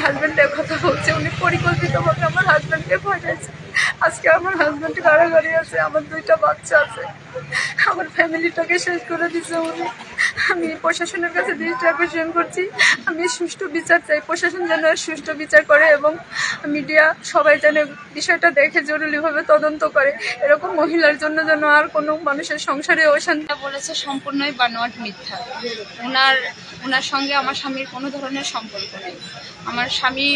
হাজব্যান্ডের কথা বলছে, উনি পরিকল্পিতভাবে আমার হাজব্যান্ডকে ফাঁসাইছে। আজকে আমার হাজব্যান্ড কারাগারে আছে, আমার 2টা বাচ্চা আছে, আমার ফ্যামিলিটাকে শেষ করে দিচ্ছে উনি। আমি প্রশাসনের কাছে দৃষ্টি আকর্ষণ করছি, আমি সুষ্ঠু বিচার চাই। প্রশাসন যেন সুষ্ঠু বিচার করে এবং মিডিয়া সবাই যেন বিষয়টা দেখে জরুরিভাবে তদন্ত করে। এরকম মহিলার জন্য যেন আর কোনো মানুষের সংসারে অশান্তি। বলেছে সম্পূর্ণই বানোয়াট মিথ্যা। ওনার সঙ্গে আমার স্বামীর কোনো ধরনের সম্পর্ক নেই। আমার স্বামী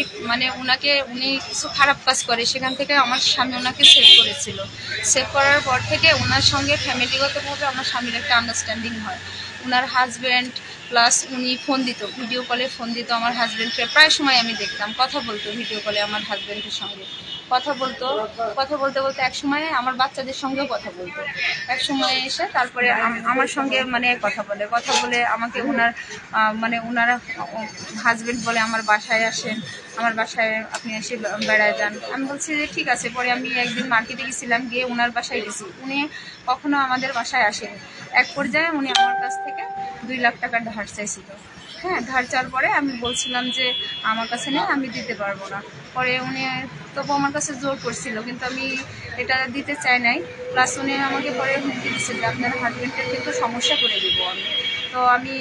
উনি কিছু খারাপ কাজ করে, সেখান থেকে আমার স্বামী ওনাকে সেভ করেছিল। সেভ করার পর থেকে ওনার সঙ্গে ফ্যামিলিগতভাবে আমার স্বামীর একটা আন্ডারস্ট্যান্ডিং হয়। ওনার হাজব্যান্ড প্লাস উনি ফোন দিত, ভিডিও কলে ফোন দিত আমার হাজব্যান্ডকে। প্রায় সময় আমি দেখতাম কথা বলতো ভিডিও কলে আমার হাজব্যান্ডের সঙ্গে। কথা বলতে বলতে এক সময় আমার বাচ্চাদের সঙ্গেও কথা বলতো। এক সময় এসে তারপরে আমার সঙ্গে কথা বলে আমাকে ওনারা হাজব্যান্ড বলে আমার বাসায় আসেন, আমার বাসায় আপনি এসে বেড়ায় যান। আমি বলছি যে ঠিক আছে। পরে আমি একদিন মার্কেটে গেছিলাম, গিয়ে ওনার বাসায় গেছি। উনি কখনো আমাদের বাসায় আসেনি। এক পর্যায়ে উনি আমার কাছ থেকে 2 লাখ টাকা ধার চাইছিল। হ্যাঁ, ধার চাওয়ার পরে আমি বলছিলাম যে আমার কাছে নেই, আমি দিতে পারবো না। পরে উনি তবু আমার কাছে জোর করছিল, কিন্তু আমি এটা দিতে চাই নাই। প্লাস উনি আমাকে পরে হুমকি দিচ্ছে যে আপনার হাজব্যান্ডের কিন্তু সমস্যা করে দিব আমি। তো আমি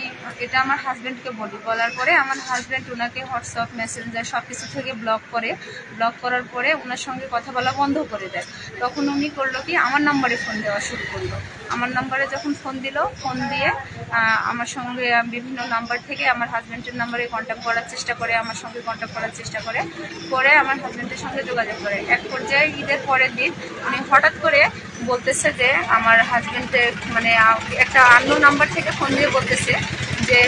এটা আমার হাজব্যান্ডকে বলার পরে আমার হাজব্যান্ড ওনাকে হোয়াটসঅ্যাপ মেসেঞ্জার সব কিছু থেকে ব্লক করার পরে ওনার সঙ্গে কথা বলা বন্ধ করে দেয়। তখন উনি করলো কি, আমার নাম্বারে ফোন দেওয়া শুরু করলো। আমার নাম্বারে যখন ফোন দিয়ে আমার সঙ্গে বিভিন্ন নাম্বার থেকে আমার হাজব্যান্ডের নাম্বারে কন্ট্যাক্ট করার চেষ্টা করে, আমার সঙ্গে কন্ট্যাক্ট করার চেষ্টা করে। পরে আমার হাজব্যান্ডের সঙ্গে যোগাযোগ করে। এক পর্যায়ে ঈদের পরের দিন উনি হঠাৎ করে বলতেছে যে আমার হাজব্যান্ডের একটা অন্য নাম্বার থেকে ফোন দিয়ে বলতেছে যে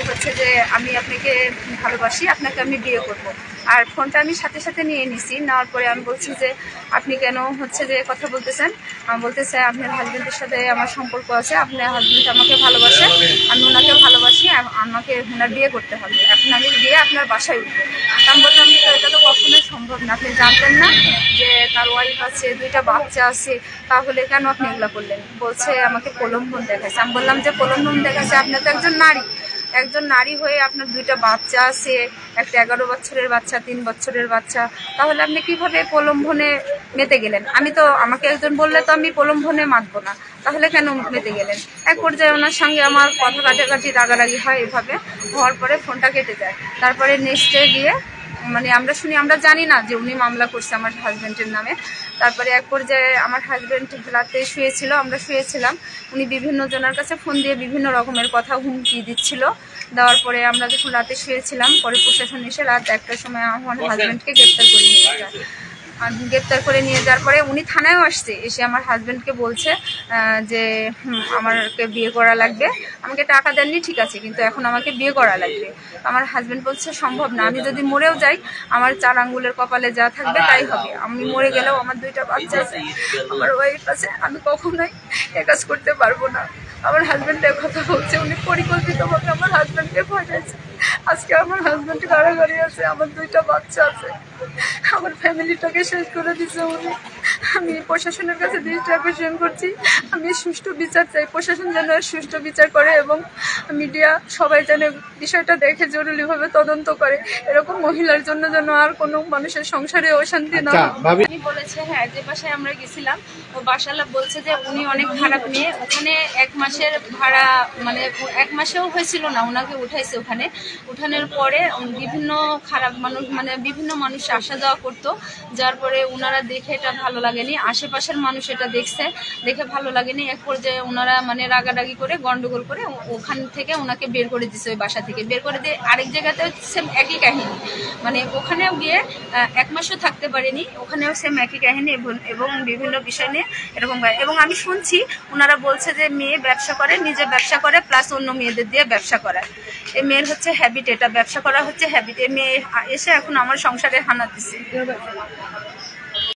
যে আমি আপনাকে ভালোবাসি, আপনাকে আমি বিয়ে করব। আর ফোনটা আমি সাথে সাথে নিয়ে নিছি। নেওয়ার পরে আমি বলছি যে আপনি কেন যে কথা বলতেছেন? বলতেছে আপনার হাজব্যান্ডের সাথে আমার সম্পর্ক আছে, আপনার হাজব্যান্ড আমাকে ভালোবাসে, আমি ওনাকে ভালোবাসি, আমাকে ওনার বিয়ে করতে হবে। এখন আমি বিয়ে আপনার বাসায় উঠবো। আমি বললাম যে এটা তো কখনোই সম্ভব না, আপনি জানতেন না যে তার ওয়াইফ আছে, 2টা বাচ্চা আছে, তাহলে কেন আপনি এগুলো করলেন? বলছে আমাকে প্রলোভন দেখাচ্ছে। আমি বললাম যে প্রলোভন দেখাচ্ছে, আপনি তো একজন নারী হয়ে আপনার 2টা বাচ্চা আছে, একটা 11 বছরের বাচ্চা, 3 বছরের বাচ্চা, তাহলে আপনি কিভাবে প্রলোভনে মেতে গেলেন? আমাকে একজন বললে তো আমি প্রলোভনে মাতবো না, তাহলে কেন মেতে গেলেন? এক পর্যায়ে ওনার সঙ্গে আমার কথা কাটাকাটি রাগারাগি হয়। এভাবে হওয়ার পরে ফোনটা কেটে যায়। তারপরে নেক্সট ডে গিয়ে আমরা জানি না যে উনি মামলা করছে আমার হাজব্যান্ডের নামে। তারপরে এক পর্যায়ে আমার হাজব্যান্ড রাতে শুয়েছিল, আমরা শুয়েছিলাম, উনি বিভিন্ন জনের কাছে ফোন দিয়ে বিভিন্ন রকমের কথা হুমকি দিচ্ছিল। দেওয়ার পরে আমরা যখন রাতে শুয়েছিলাম, পরে প্রশাসন এসে রাত 1টার সময় আমার হাজব্যান্ডকে গ্রেপ্তার করে নিয়ে যাওয়ার পরে উনি থানায়ও আসছে। এসে আমার হাজব্যান্ডকে বলছে যে আমাকে বিয়ে করা লাগবে। আমাকে টাকা দেননি, ঠিক আছে, কিন্তু এখন আমাকে বিয়ে করা লাগবে। আমার হাজব্যান্ড বলছে সম্ভব না, আমি যদি মরেও যাই আমার 4 আঙ্গুলের কপালে যা থাকবে তাই হবে। আমি মরে গেলেও আমার 2টা বাচ্চা আছে, আমার ওয়াইফ আছে, আমি কখনোই এ কাজ করতে পারবো না। আমার হাজব্যান্ডের কথা বলছে, উনি পরিকল্পিতভাবে আমার হাজব্যান্ডকে ফাঁসাইছে। আজকে আমার হাজব্যান্ড কারাগারে আছে, আমার 2টা বাচ্চা আছে, আমার ফ্যামিলিটাকে শেষ করে দিচ্ছে উনি। আমি প্রশাসনের কাছে দৃষ্টি আকর্ষণ করছি, আমি সুষ্ঠু বিচার চাই। প্রশাসন যেন সুষ্ঠু বিচার করে এবং মিডিয়া সবাই যেন বিষয়টা দেখে জরুরিভাবে তদন্ত করে। এরকম মহিলার জন্য যেন আর কোনো মানুষের সংসারে অশান্তি না। উনি বলেছে হ্যাঁ, যে বাসায় আমরা গেছিলাম ও বাসালা বলছে যে উনি অনেক ভাড়া নিয়ে ওখানে 1 মাসের ভাড়া 1 মাসেও হয়েছিল না, ওনাকে উঠাইছে। ওখানে উঠানোর পরে বিভিন্ন খারাপ মানুষ বিভিন্ন মানুষ আসা যাওয়া করতো, যার পরে ওনারা দেখে এটা ভালো লাগেনি, আশেপাশের মানুষ এটা দেখে ভালো লাগেনি। এক পর্যায়ে ওনারা রাগারাগি করে গন্ডগোল করে ওখান থেকে ওনাকে বের করে দিচ্ছে। ওই বাসা থেকে বের করে দিয়ে আরেক জায়গাতেও সেম একই কাহিনী, ওখানেও গিয়ে 1 মাসও থাকতে পারেনি, ওখানেও সেম একই কাহিনী এবং বিভিন্ন বিষয় নিয়ে এরকম। এবং আমি শুনছি ওনারা বলছে যে মেয়ে ব্যবসা করে, নিজে ব্যবসা করে, প্লাস অন্য মেয়েদের দিয়ে ব্যবসা করায়। এই মেয়ের হ্যাবিট, এটা ব্যবসা করা হ্যাবিট। এই মেয়ে এসে এখন আমার সংসারে হানা দিচ্ছে।